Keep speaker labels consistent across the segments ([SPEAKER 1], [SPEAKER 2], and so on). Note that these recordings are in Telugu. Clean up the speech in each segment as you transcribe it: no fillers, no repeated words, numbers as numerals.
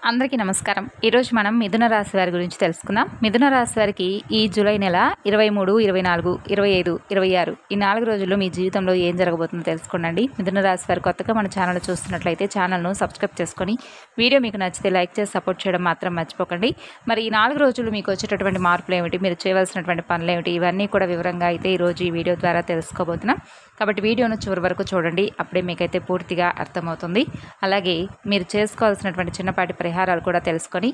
[SPEAKER 1] అందరికీ నమస్కారం. ఈరోజు మనం మిథున రాశి వారి గురించి తెలుసుకుందాం. మిథున రాశి వారికి ఈ జూలై నెల 23, 24, 25, 26 ఈ 4 రోజుల్లో మీ జీవితంలో ఏం జరగబోతుందో తెలుసుకోండి. మిథున రాశి వారు కొత్తగా మన ఛానల్ చూస్తున్నట్లయితే ఛానల్ను సబ్స్క్రైబ్ చేసుకొని వీడియో మీకు నచ్చితే లైక్ చేసి సపోర్ట్ చేయడం మాత్రం మర్చిపోకండి. మరి ఈ 4 రోజులు మీకు వచ్చేటటువంటి మార్పులు ఏమిటి, మీరు చేయవలసినటువంటి పనులు ఏమిటి, ఇవన్నీ కూడా వివరంగా అయితే ఈరోజు ఈ వీడియో ద్వారా తెలుసుకోబోతున్నాం. కాబట్టి వీడియోను చివరి వరకు చూడండి, అప్పుడే మీకైతే పూర్తిగా అర్థమవుతుంది. అలాగే మీరు చేసుకోవాల్సినటువంటి చిన్నపాటి పరిహారాలు కూడా తెలుసుకొని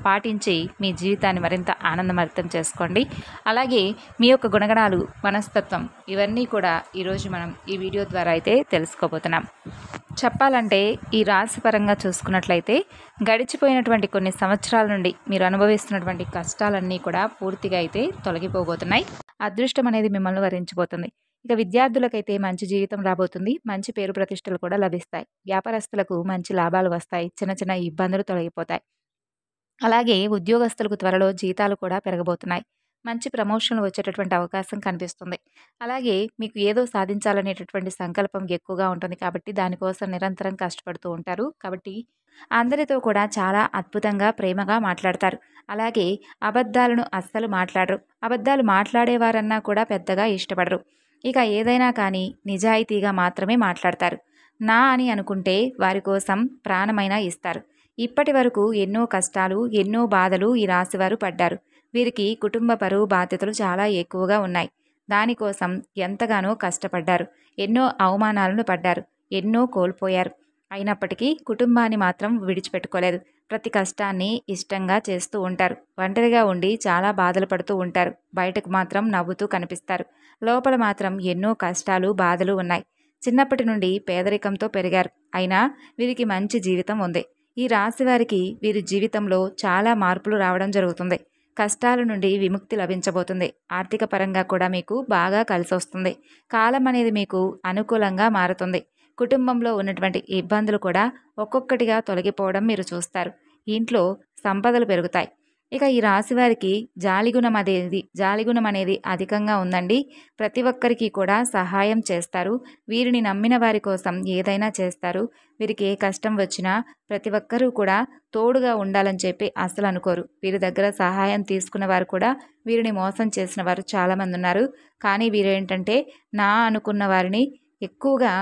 [SPEAKER 1] పాటించి మీ జీవితాన్ని మరింత ఆనందమరితం చేసుకోండి. అలాగే మీ యొక్క గుణగణాలు, మనస్తత్వం ఇవన్నీ కూడా ఈరోజు మనం ఈ వీడియో ద్వారా అయితే తెలుసుకోబోతున్నాం. చెప్పాలంటే ఈ రాశి పరంగా చూసుకున్నట్లయితే గడిచిపోయినటువంటి కొన్ని సంవత్సరాల నుండి మీరు అనుభవిస్తున్నటువంటి కష్టాలన్నీ కూడా పూర్తిగా అయితే తొలగిపోబోతున్నాయి. అదృష్టం అనేది మిమ్మల్ని వరించబోతుంది. ఇక విద్యార్థులకైతే మంచి జీవితం రాబోతుంది. మంచి పేరు ప్రతిష్టలు కూడా లభిస్తాయి. వ్యాపారస్తులకు మంచి లాభాలు వస్తాయి. చిన్న చిన్న ఇబ్బందులు తొలగిపోతాయి. అలాగే ఉద్యోగస్తులకు త్వరలో జీతాలు కూడా పెరగబోతున్నాయి. మంచి ప్రమోషన్లు వచ్చేటటువంటి అవకాశం కనిపిస్తుంది. అలాగే మీకు ఏదో సాధించాలనేటటువంటి సంకల్పం ఎక్కువగా ఉంటుంది కాబట్టి దానికోసం నిరంతరం కష్టపడుతూ ఉంటారు. కాబట్టి అందరితో కూడా చాలా అద్భుతంగా ప్రేమగా మాట్లాడతారు. అలాగే అబద్ధాలను అస్సలు మాట్లాడరు. అబద్ధాలు మాట్లాడేవారన్నా కూడా పెద్దగా ఇష్టపడరు. ఇక ఏదైనా కానీ నిజాయితీగా మాత్రమే మాట్లాడతారు. నా అని అనుకుంటే వారి కోసం ప్రాణమైనా ఇస్తారు. ఇప్పటి వరకు ఎన్నో కష్టాలు, ఎన్నో బాధలు ఈ రాశివారు పడ్డారు. వీరికి కుటుంబ పరువు బాధ్యతలు చాలా ఎక్కువగా ఉన్నాయి. దానికోసం ఎంతగానో కష్టపడ్డారు. ఎన్నో అవమానాలను పడ్డారు. ఎన్నో కోల్పోయారు. అయినప్పటికీ కుటుంబాన్ని మాత్రం విడిచిపెట్టుకోలేదు. ప్రతి కష్టాన్ని ఇష్టంగా చేస్తూ ఉంటారు. ఒంటరిగా ఉండి చాలా బాధలు పడుతూ ఉంటారు. బయటకు మాత్రం నవ్వుతూ కనిపిస్తారు. లోపల మాత్రం ఎన్నో కష్టాలు, బాధలు ఉన్నాయి. చిన్నప్పటి నుండి పేదరికంతో పెరిగారు. అయినా వీరికి మంచి జీవితం ఉంది. ఈ రాశి వారికి వీరి జీవితంలో చాలా మార్పులు రావడం జరుగుతుంది. కష్టాల నుండి విముక్తి లభించబోతుంది. ఆర్థిక పరంగా కూడా మీకు బాగా కలిసి వస్తుంది. కాలం అనేది మీకు అనుకూలంగా మారుతుంది. కుటుంబంలో ఉన్నటువంటి ఇబ్బందులు కూడా ఒక్కొక్కటిగా తొలగిపోవడం మీరు చూస్తారు. ఇంట్లో సంపదలు పెరుగుతాయి. ఇక ఈ రాశి వారికి జాలిగుణం అనేది అధికంగా ఉందండి. ప్రతి ఒక్కరికి కూడా సహాయం చేస్తారు. వీరిని నమ్మిన వారి కోసం ఏదైనా చేస్తారు. వీరికి ఏ కష్టం వచ్చినా ప్రతి ఒక్కరూ కూడా తోడుగా ఉండాలని చెప్పి అస్సలు అనుకోరు. వీరి దగ్గర సహాయం తీసుకున్న వారు కూడా వీరిని మోసం చేసిన వారు చాలామంది ఉన్నారు. కానీ వీరేంటంటే నా అనుకున్న వారిని ఎక్కువగా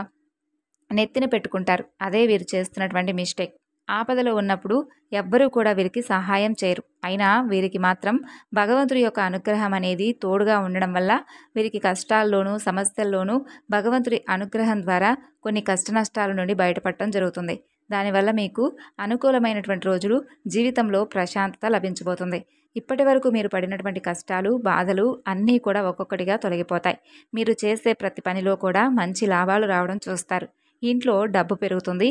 [SPEAKER 1] నెత్తిన పెట్టుకుంటారు. అదే వీరు చేస్తున్నటువంటి మిస్టేక్. ఆపదలో ఉన్నప్పుడు ఎవ్వరూ కూడా వీరికి సహాయం చేయరు. అయినా వీరికి మాత్రం భగవంతుడి యొక్క అనుగ్రహం అనేది తోడుగా ఉండడం వల్ల వీరికి కష్టాల్లోనూ, సమస్యల్లోనూ భగవంతుడి అనుగ్రహం ద్వారా కొన్ని కష్ట నష్టాల నుండి బయటపడటం జరుగుతుంది. దానివల్ల మీకు అనుకూలమైనటువంటి రోజులు, జీవితంలో ప్రశాంతత లభించబోతుంది. ఇప్పటి వరకు మీరు పడినటువంటి కష్టాలు, బాధలు అన్నీ కూడా ఒక్కొక్కటిగా తొలగిపోతాయి. మీరు చేసే ప్రతి పనిలో కూడా మంచి లాభాలు రావడం చూస్తారు. ఇంట్లో డబ్బు పెరుగుతుంది.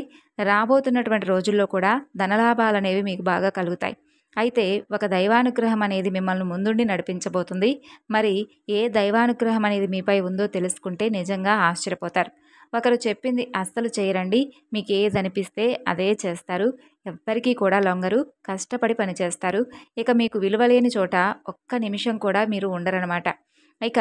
[SPEAKER 1] రాబోతున్నటువంటి రోజుల్లో కూడా ధనలాభాలు అనేవి మీకు బాగా కలుగుతాయి. అయితే ఒక దైవానుగ్రహం అనేది మిమ్మల్ని ముందుండి నడిపించబోతుంది. మరి ఏ దైవానుగ్రహం అనేది మీపై ఉందో తెలుసుకుంటే నిజంగా ఆశ్చర్యపోతారు. ఒకరు చెప్పింది అస్సలు చేయరండి. మీకు ఏది అనిపిస్తే అదే చేస్తారు. ఎవ్వరికీ కూడా లొంగరు. కష్టపడి పనిచేస్తారు. ఇక మీకు విలువలేని చోట ఒక్క నిమిషం కూడా మీరు ఉండరనమాట. ఇక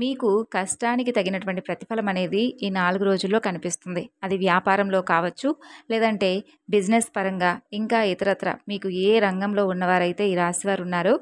[SPEAKER 1] మీకు కష్టానికి తగినటువంటి ప్రతిఫలం అనేది ఈ 4 రోజుల్లో కనిపిస్తుంది. అది వ్యాపారంలో కావచ్చు, లేదంటే బిజినెస్ పరంగా, ఇంకా ఇతరత్ర మీకు ఏ రంగంలో ఉన్నవారైతే ఈ రాశివారు ఉన్నారో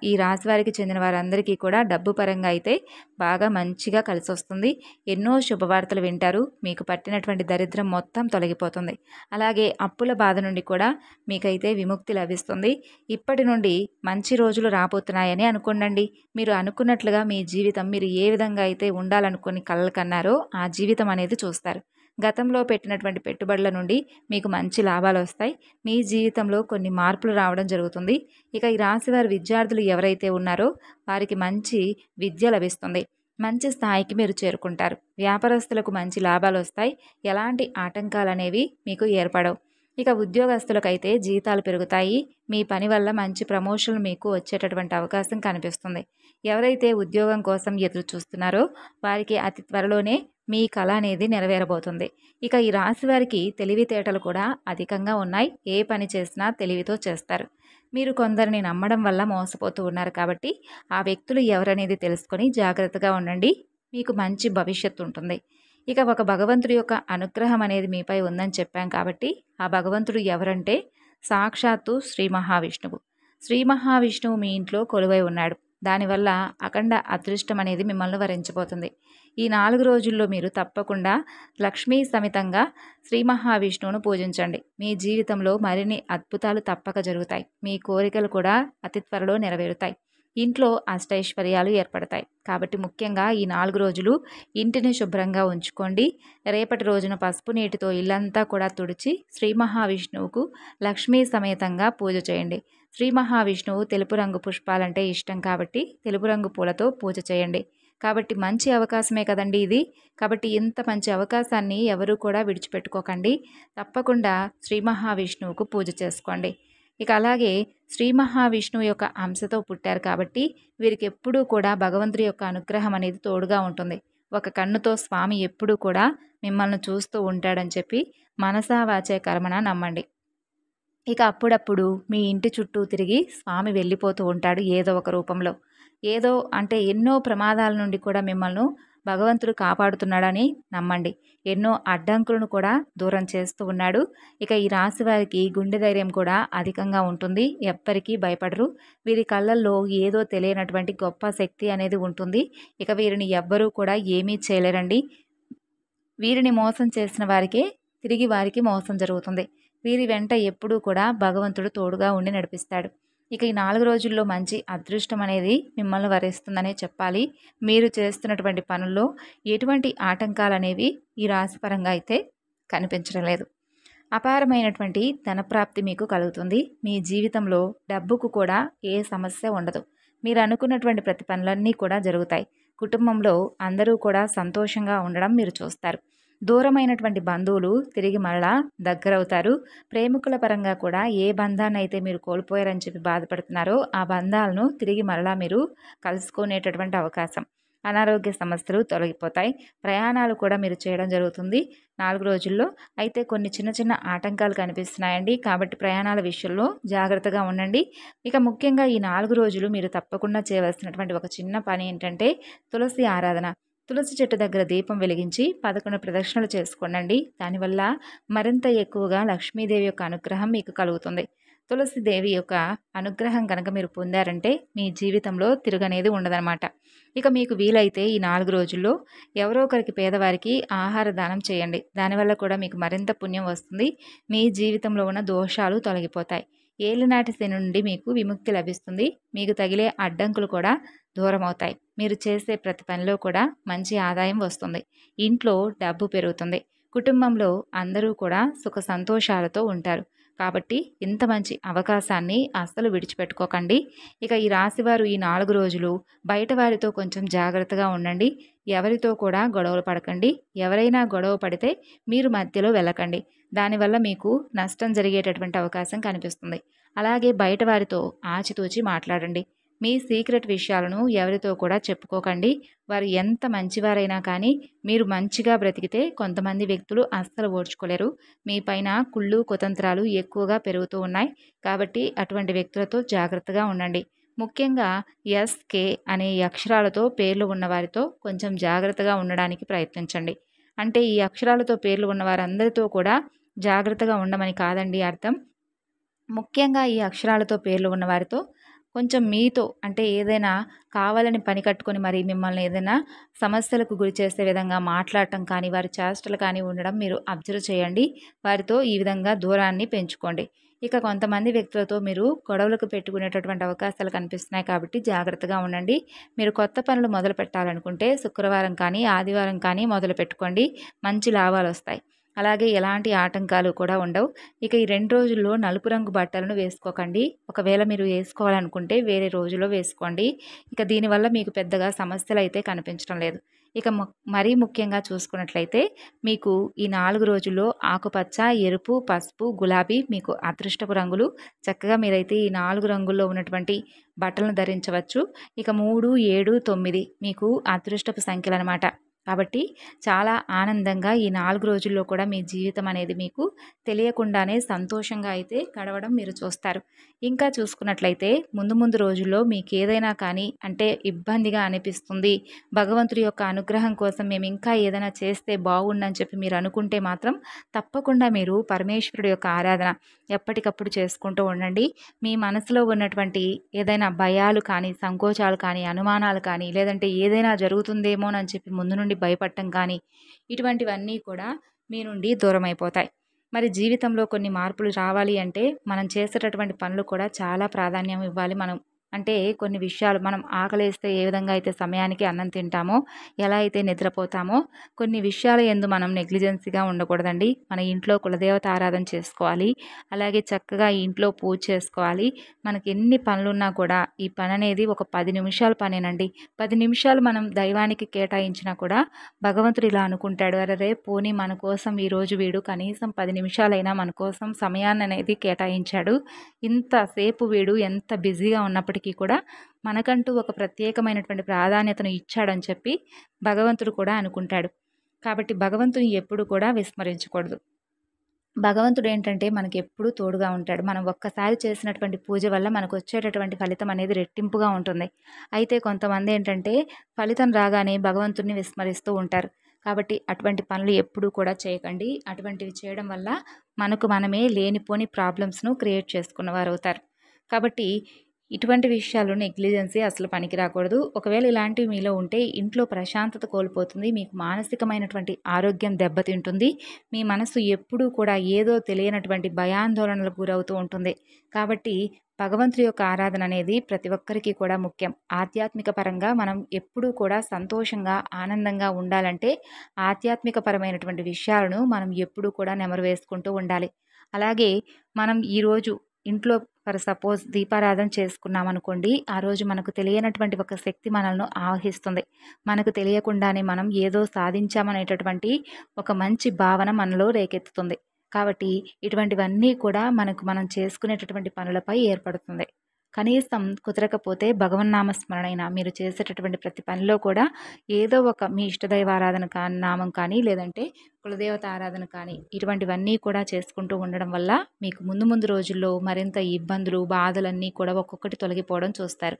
[SPEAKER 1] ఈ రాశివారికి చెందిన వారందరికీ కూడా డబ్బు పరంగా అయితే బాగా మంచిగా కలిసి వస్తుంది. ఎన్నో శుభవార్తలు వింటారు. మీకు పట్టినటువంటి దరిద్రం మొత్తం తొలగిపోతుంది. అలాగే అప్పుల బాధ నుండి కూడా మీకైతే విముక్తి లభిస్తుంది. ఇప్పటి నుండి మంచి రోజులు రాబోతున్నాయని అనుకోండి. మీరు అనుకున్నట్లుగా మీ జీవితం మీరు ఏ విధంగా అయితే ఉండాలనుకుని కలలు కన్నారో ఆ జీవితం అనేది చూస్తారు. గతంలో పెట్టినటువంటి పెట్టుబడుల నుండి మీకు మంచి లాభాలు వస్తాయి. మీ జీవితంలో కొన్ని మార్పులు రావడం జరుగుతుంది. ఇక ఈ రాశివారి విద్యార్థులు ఎవరైతే ఉన్నారో వారికి మంచి విద్య లభిస్తుంది. మంచి స్థాయికి మీరు చేరుకుంటారు. వ్యాపారస్తులకు మంచి లాభాలు వస్తాయి. ఎలాంటి ఆటంకాలు అనేవి మీకు ఏర్పడవు. ఇక ఉద్యోగస్తులకైతే జీతాలు పెరుగుతాయి. మీ పని వల్ల మంచి ప్రమోషన్లు మీకు వచ్చేటటువంటి అవకాశం కనిపిస్తుంది. ఎవరైతే ఉద్యోగం కోసం ఎదురు చూస్తున్నారో వారికి అతి త్వరలోనే మీ కళ అనేది నెరవేరబోతుంది. ఇక ఈ రాశి వారికి తెలివితేటలు కూడా అధికంగా ఉన్నాయి. ఏ పని చేసినా తెలివితో చేస్తారు. మీరు కొందరిని నమ్మడం వల్ల మోసపోతూ ఉన్నారు కాబట్టి ఆ వ్యక్తులు ఎవరనేది తెలుసుకొని జాగ్రత్తగా ఉండండి. మీకు మంచి భవిష్యత్తు ఉంటుంది. ఇక ఒక భగవంతుడి యొక్క అనుగ్రహం అనేది మీపై ఉందని చెప్పాం కాబట్టి ఆ భగవంతుడు ఎవరంటే సాక్షాత్తు శ్రీ మహావిష్ణువు. శ్రీ మహావిష్ణువు మీ ఇంట్లో కొలువై ఉన్నాడు. దానివల్ల అఖండ అదృష్టం అనేది మిమ్మల్ని వరించబోతుంది. ఈ 4 రోజుల్లో మీరు తప్పకుండా లక్ష్మీ సమితంగా శ్రీ మహావిష్ణువును పూజించండి. మీ జీవితంలో మరిన్ని అద్భుతాలు తప్పక జరుగుతాయి. మీ కోరికలు కూడా అతి త్వరలో నెరవేరుతాయి. ఇంట్లో అష్టైశ్వర్యాలు ఏర్పడతాయి. కాబట్టి ముఖ్యంగా ఈ 4 రోజులు ఇంటిని శుభ్రంగా ఉంచుకోండి. రేపటి రోజున పసుపు నీటితో ఇల్లంతా కూడా తుడిచి శ్రీ మహావిష్ణువుకు లక్ష్మీ సమేతంగా పూజ చేయండి. శ్రీ మహావిష్ణువు తెలుపు రంగు పుష్పాలంటే ఇష్టం కాబట్టి తెలుపు రంగు పూలతో పూజ చేయండి. కాబట్టి మంచి అవకాశమే కదండి ఇది. కాబట్టి ఇంత మంచి అవకాశాన్ని ఎవరూ కూడా విడిచిపెట్టుకోకండి. తప్పకుండా శ్రీ మహావిష్ణువుకు పూజ చేసుకోండి. ఇక అలాగే శ్రీ మహావిష్ణువు యొక్క అంశతో పుట్టారు కాబట్టి వీరికి ఎప్పుడూ కూడా భగవంతుడి యొక్క అనుగ్రహం అనేది తోడుగా ఉంటుంది. ఒక కన్నుతో స్వామి ఎప్పుడూ కూడా మిమ్మల్ని చూస్తూ ఉంటాడని చెప్పి మనసా వాచే కర్మణ నమ్మండి. ఇక అప్పుడప్పుడు మీ ఇంటి చుట్టూ తిరిగి స్వామి వెళ్ళిపోతూ ఉంటాడు ఏదో ఒక రూపంలో. ఏదో అంటే ఎన్నో ప్రమాదాల నుండి కూడా మిమ్మల్ని భగవంతుడు కాపాడుతున్నాడని నమ్మండి. ఎన్నో అడ్డంకులను కూడా దూరం చేస్తూ ఉన్నాడు. ఇక ఈ రాశి వారికి గుండె ధైర్యం కూడా అధికంగా ఉంటుంది. ఎవ్వరికీ భయపడరు. వీరి కళ్ళల్లో ఏదో తెలియనటువంటి గొప్ప శక్తి అనేది ఉంటుంది. ఇక వీరిని ఎవ్వరూ కూడా ఏమీ చేయలేరండి. వీరిని మోసం చేసిన వారికే తిరిగి వారికి మోసం జరుగుతుంది. వీరి వెంట ఎప్పుడూ కూడా భగవంతుడు తోడుగా ఉండి నడిపిస్తాడు. ఇక ఈ 4 రోజుల్లో మంచి అదృష్టం అనేది మిమ్మల్ని వరిస్తుందనే చెప్పాలి. మీరు చేస్తున్నటువంటి పనుల్లో ఎటువంటి ఆటంకాలు అనేవి ఈ రాశిపరంగా అయితే కనిపించడం లేదు. అపారమైనటువంటి ధనప్రాప్తి మీకు కలుగుతుంది. మీ జీవితంలో డబ్బుకు కూడా ఏ సమస్య ఉండదు. మీరు అనుకున్నటువంటి ప్రతి పనులన్నీ కూడా జరుగుతాయి. కుటుంబంలో అందరూ కూడా సంతోషంగా ఉండడం మీరు చూస్తారు. దూరమైనటువంటి బంధువులు తిరిగి మరలా దగ్గరవుతారు. ప్రేమికుల పరంగా కూడా ఏ బంధాన్ని అయితే మీరు కోల్పోయారని చెప్పి బాధపడుతున్నారో ఆ బంధాలను తిరిగి మరలా మీరు కలుసుకునేటటువంటి అవకాశం. అనారోగ్య సమస్యలు తొలగిపోతాయి. ప్రయాణాలు కూడా మీరు చేయడం జరుగుతుంది 4 రోజుల్లో. అయితే కొన్ని చిన్న చిన్న ఆటంకాలు కనిపిస్తున్నాయండి. కాబట్టి ప్రయాణాల విషయంలో జాగ్రత్తగా ఉండండి. ఇక ముఖ్యంగా ఈ 4 రోజులు మీరు తప్పకుండా చేయవలసినటువంటి ఒక చిన్న పని ఏంటంటే తులసి ఆరాధన. తులసి చెట్టు దగ్గర దీపం వెలిగించి 11 ప్రదక్షిణలు చేసుకోండి. దానివల్ల మరింత ఎక్కువగా లక్ష్మీదేవి యొక్క అనుగ్రహం మీకు కలుగుతుంది. తులసిదేవి యొక్క అనుగ్రహం కనుక మీరు పొందారంటే మీ జీవితంలో తిరగనేది ఉండదన్నమాట. ఇక మీకు వీలైతే ఈ 4 రోజుల్లో ఎవరో ఒకరికి పేదవారికి ఆహార దానం చేయండి. దానివల్ల కూడా మీకు మరింత పుణ్యం వస్తుంది. మీ జీవితంలో ఉన్న దోషాలు తొలగిపోతాయి. ఏలినాటి శని నుండి మీకు విముక్తి లభిస్తుంది. మీకు తగిలే అడ్డంకులు కూడా దూరం అవుతాయి. మీరు చేసే ప్రతి పనిలో కూడా మంచి ఆదాయం వస్తుంది. ఇంట్లో డబ్బు పెరుగుతుంది. కుటుంబంలో అందరూ కూడా సుఖ సంతోషాలతో ఉంటారు. కాబట్టి ఇంత మంచి అవకాశాన్ని అస్సలు విడిచిపెట్టుకోకండి. ఇక ఈ రాశివారు ఈ 4 రోజులు బయట వారితో కొంచెం జాగ్రత్తగా ఉండండి. ఎవరితో కూడా గొడవలు పడకండి. ఎవరైనా గొడవ పడితే మీరు మధ్యలో వెళ్ళకండి. దానివల్ల మీకు నష్టం జరిగేటటువంటి అవకాశం కనిపిస్తుంది. అలాగే బయట వారితో ఆచితూచి మాట్లాడండి. మీ సీక్రెట్ విషయాలను ఎవరితో కూడా చెప్పుకోకండి. వారు ఎంత మంచివారైనా కానీ మీరు మంచిగా బ్రతికితే కొంతమంది వ్యక్తులు అస్సలు ఓర్చుకోలేరు. మీ పైన కుళ్ళు కుతంత్రాలు ఎక్కువగా పెరుగుతూ ఉన్నాయి. కాబట్టి అటువంటి వ్యక్తులతో జాగ్రత్తగా ఉండండి. ముఖ్యంగా ఎస్కే అనే ఈ అక్షరాలతో పేర్లు ఉన్న వారితో కొంచెం జాగ్రత్తగా ఉండడానికి ప్రయత్నించండి. అంటే ఈ అక్షరాలతో పేర్లు ఉన్న వారందరితో కూడా జాగ్రత్తగా ఉండమని కాదండి అర్థం. ముఖ్యంగా ఈ అక్షరాలతో పేర్లు ఉన్న వారితో కొంచెం మీతో అంటే ఏదైనా కావాలని పని కట్టుకొని మరి మిమ్మల్ని ఏదైనా సమస్యలకు గురి చేసే విధంగా మాట్లాడటం కానీ వారి చేష్టలు కానీ ఉండడం మీరు అబ్జర్వ్ చేయండి. వారితో ఈ విధంగా దూరాన్ని పెంచుకోండి. ఇక కొంతమంది వ్యక్తులతో మీరు గొడవలకు పెట్టుకునేటటువంటి అవకాశాలు కనిపిస్తున్నాయి కాబట్టి జాగ్రత్తగా ఉండండి. మీరు కొత్త పనులు మొదలు పెట్టాలనుకుంటే శుక్రవారం కానీ ఆదివారం కానీ మొదలు పెట్టుకోండి. మంచి లాభాలు వస్తాయి. అలాగే ఎలాంటి ఆటంకాలు కూడా ఉండవు. ఇక ఈ 2 రోజుల్లో నలుపు రంగు బట్టలను వేసుకోకండి. ఒకవేళ మీరు వేసుకోవాలనుకుంటే వేరే రోజులో వేసుకోండి. ఇక దీనివల్ల మీకు పెద్దగా సమస్యలు అయితే కనిపించడం లేదు. ఇక మరీ ముఖ్యంగా చూసుకున్నట్లయితే మీకు ఈ 4 రోజుల్లో ఆకుపచ్చ, ఎరుపు, పసుపు, గులాబీ మీకు అదృష్టపు రంగులు. చక్కగా మీరైతే ఈ 4 రంగుల్లో ఉన్నటువంటి బట్టలను ధరించవచ్చు. ఇక 3, 7, 9 మీకు అదృష్టపు సంఖ్యలు అనమాట. కాబట్టి చాలా ఆనందంగా ఈ 4 రోజుల్లో కూడా మీ జీవితం అనేది మీకు తెలియకుండానే సంతోషంగా అయితే గడవడం మీరు చూస్తారు. ఇంకా చూసుకున్నట్లయితే ముందు రోజుల్లో మీకేదైనా కానీ అంటే ఇబ్బందిగా అనిపిస్తుంది. భగవంతుడి యొక్క అనుగ్రహం కోసం మేము ఇంకా ఏదైనా చేస్తే బాగుండని చెప్పి మీరు అనుకుంటే మాత్రం తప్పకుండా మీరు పరమేశ్వరుడి యొక్క ఆరాధన ఎప్పటికప్పుడు చేసుకుంటూ ఉండండి. మీ మనసులో ఉన్నటువంటి ఏదైనా భయాలు కానీ, సంకోచాలు కానీ, అనుమానాలు కానీ, లేదంటే ఏదైనా జరుగుతుందేమోనని చెప్పి ముందు నుండి భయపడటం కానీ, ఇటువంటివన్నీ కూడా మీ నుండి దూరమైపోతాయి. మరి జీవితంలో కొన్ని మార్పులు రావాలి అంటే మనం చేసేటటువంటి పనులు కూడా చాలా ప్రాధాన్యం ఇవ్వాలి. అంటే కొన్ని విషయాలు మనం ఆకలేస్తే ఏ విధంగా అయితే సమయానికి అన్నం తింటామో, ఎలా అయితే నిద్రపోతామో, కొన్ని విషయాల యందు మనం నెగ్లిజెన్సీగా ఉండకూడదండి. మన ఇంట్లో కులదేవత ఆరాధన చేసుకోవాలి. అలాగే చక్కగా ఇంట్లో పూజ చేసుకోవాలి. మనకి ఎన్ని పనులున్నా కూడా ఈ పని అనేది ఒక 10 నిమిషాల పనేనండి. 10 నిమిషాలు మనం దైవానికి కేటాయించినా కూడా భగవంతుడు ఇలా అనుకుంటాడు, అరెరే పోనీ మన కోసం ఈరోజు వీడు కనీసం 10 నిమిషాలైనా మన కోసం సమయాన్ని అనేది కేటాయించాడు. ఇంతసేపు వీడు ఎంత బిజీగా ఉన్నప్పటికీ కూడా మనకంటూ ఒక ప్రత్యేకమైనటువంటి ప్రాధాన్యతను ఇచ్చాడని చెప్పి భగవంతుడు కూడా అనుకుంటాడు. కాబట్టి భగవంతుని ఎప్పుడు కూడా విస్మరించకూడదు. భగవంతుడు ఏంటంటే మనకి ఎప్పుడూ తోడుగా ఉంటాడు. మనం ఒక్కసారి చేసినటువంటి పూజ వల్ల మనకు వచ్చేటటువంటి ఫలితం అనేది రెట్టింపుగా ఉంటుంది. అయితే కొంతమంది ఏంటంటే ఫలితం రాగానే భగవంతుడిని విస్మరిస్తూ ఉంటారు. కాబట్టి అటువంటి పనులు ఎప్పుడూ కూడా చేయకండి. అటువంటివి చేయడం వల్ల మనకు మనమే లేనిపోని ప్రాబ్లమ్స్ను క్రియేట్ చేసుకున్నవారు అవుతారు. కాబట్టి ఇటువంటి విషయాలు నెగ్లిజెన్సీ అసలు పనికి రాకూడదు. ఒకవేళ ఇలాంటివి మీలో ఉంటే ఇంట్లో ప్రశాంతత కోల్పోతుంది. మీకు మానసికమైనటువంటి ఆరోగ్యం దెబ్బతింటుంది. మీ మనసు ఎప్పుడూ కూడా ఏదో తెలియనటువంటి భయాందోళనలకు గురవుతూ ఉంటుంది. కాబట్టి భగవంతుడి యొక్క ఆరాధన అనేది ప్రతి ఒక్కరికి కూడా ముఖ్యం. ఆధ్యాత్మిక పరంగా మనం ఎప్పుడూ కూడా సంతోషంగా, ఆనందంగా ఉండాలంటే ఆధ్యాత్మిక పరమైనటువంటి విషయాలను మనం ఎప్పుడూ కూడా నెమరు వేసుకుంటూ ఉండాలి. అలాగే మనం ఈరోజు ఇంట్లో ఫర్ సపోజ్ దీపారాధన చేసుకున్నామనుకోండి, ఆ రోజు మనకు తెలియనటువంటి ఒక శక్తి మనల్ని ఆవహిస్తుంది. మనకు తెలియకుండానే మనం ఏదో సాధించామనేటటువంటి ఒక మంచి భావన మనలో రేకెత్తుతుంది. కాబట్టి ఇటువంటివన్నీ కూడా మనం చేసుకునేటటువంటి పనులపై ఏర్పడుతుంది. కనీసం కుదరకపోతే భగవన్నామ స్మరణైనా మీరు చేసేటటువంటి ప్రతి పనిలో కూడా ఏదో ఒక మీ ఇష్టదైవారాధన కానీ నామం కానీ లేదంటే కులదేవత ఆరాధన కానీ ఇటువంటివన్నీ కూడా చేసుకుంటూ ఉండడం వల్ల మీకు ముందు రోజుల్లో మరింత ఇబ్బందులు, బాధలన్నీ కూడా ఒక్కొక్కటి తొలగిపోవడం చూస్తారు.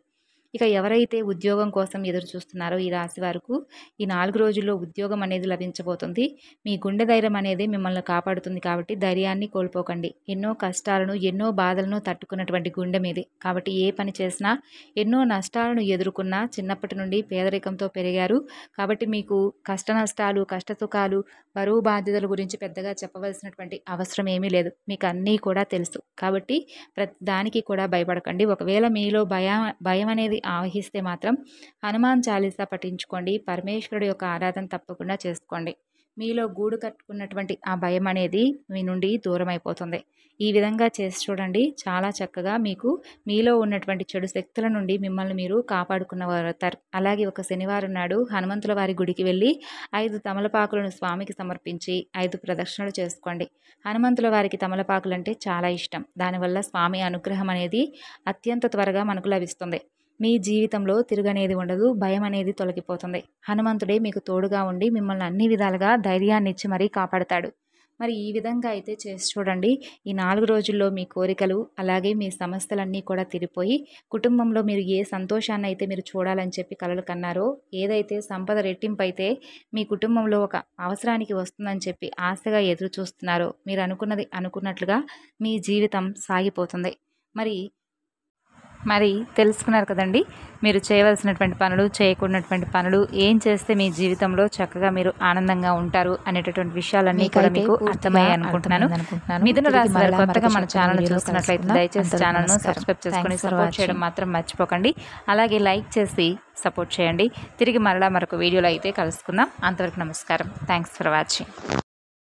[SPEAKER 1] ఇక ఎవరైతే ఉద్యోగం కోసం ఎదురు చూస్తున్నారో ఈ రాశి వారికి ఈ 4 రోజుల్లో ఉద్యోగం అనేది లభించబోతుంది. మీ గుండె ధైర్యం అనేది మిమ్మల్ని కాపాడుతుంది. కాబట్టి ధైర్యాన్ని కోల్పోకండి. ఎన్నో కష్టాలను, ఎన్నో బాధలను తట్టుకున్నటువంటి గుండె మీది. కాబట్టి ఏ పని చేసినా ఎన్నో నష్టాలను ఎదుర్కొన్నా చిన్నప్పటి నుండి పేదరికంతో పెరిగారు. కాబట్టి మీకు కష్ట నష్టాలు, కష్ట సుఖాలు, బరువు బాధ్యతల గురించి పెద్దగా చెప్పవలసినటువంటి అవసరం ఏమీ లేదు. మీకు అన్నీ కూడా తెలుసు. కాబట్టి ప్రతి దానికి కూడా భయపడకండి. ఒకవేళ మీలో భయం అనేది ఆవహిస్తే మాత్రం హనుమాన్ చాలీసా పఠించుకోండి. పరమేశ్వరుడు యొక్క ఆరాధన తప్పకుండా చేసుకోండి. మీలో గూడు కట్టుకున్నటువంటి ఆ భయం అనేది మీ నుండి దూరం అయిపోతుంది. ఈ విధంగా చేసి చూడండి. చాలా చక్కగా మీలో ఉన్నటువంటి చెడు శక్తుల నుండి మిమ్మల్ని మీరు కాపాడుకున్నవారు అవుతారు. అలాగే ఒక శనివారం నాడు హనుమంతుల వారి గుడికి వెళ్ళి 5 తమలపాకులను స్వామికి సమర్పించి 5 ప్రదక్షిణలు చేసుకోండి. హనుమంతుల వారికి తమలపాకులు అంటే చాలా ఇష్టం. దానివల్ల స్వామి అనుగ్రహం అనేది అత్యంత త్వరగా మనకు లభిస్తుంది. మీ జీవితంలో తిరగనేది ఉండదు. భయం అనేది తొలగిపోతుంది. హనుమంతుడే మీకు తోడుగా ఉండి మిమ్మల్ని అన్ని విధాలుగా ధైర్యాన్ని ఇచ్చి మరీ కాపాడతాడు. మరి ఈ విధంగా అయితే చేసి చూడండి. ఈ 4 రోజుల్లో మీ కోరికలు అలాగే మీ సమస్యలన్నీ కూడా తీరిపోయి కుటుంబంలో మీరు ఏ సంతోషాన్ని అయితే మీరు చూడాలని చెప్పి కలలు కన్నారో, ఏదైతే సంపద రెట్టింపు అయితే మీ కుటుంబంలో ఒక అవసరానికి వస్తుందని చెప్పి ఆశగా ఎదురు చూస్తున్నారో, మీరు అనుకున్నది అనుకున్నట్లుగా మీ జీవితం సాగిపోతుంది. మరి తెలుసుకున్నారు కదండి. మీరు చేయవలసినటువంటి పనులు, చేయకూడనటువంటి పనులు, ఏం చేస్తే మీ జీవితంలో చక్కగా మీరు ఆనందంగా ఉంటారు అనేటటువంటి విషయాలన్నీ కూడా మీకు అర్థమయ్యాయి అనుకుంటున్నాను. మిథున రాశి వారు కొత్తగా మన ఛానల్ చూస్తున్నట్లయితే దయచేసి ఛానల్ను సబ్స్క్రైబ్ చేసుకొని సపోర్ట్ చేయడం మాత్రం మర్చిపోకండి. అలాగే లైక్ చేసి సపోర్ట్ చేయండి. తిరిగి మరలా మరొక వీడియోలో అయితే కలుసుకుందాం. అంతవరకు నమస్కారం. Thanks for watching.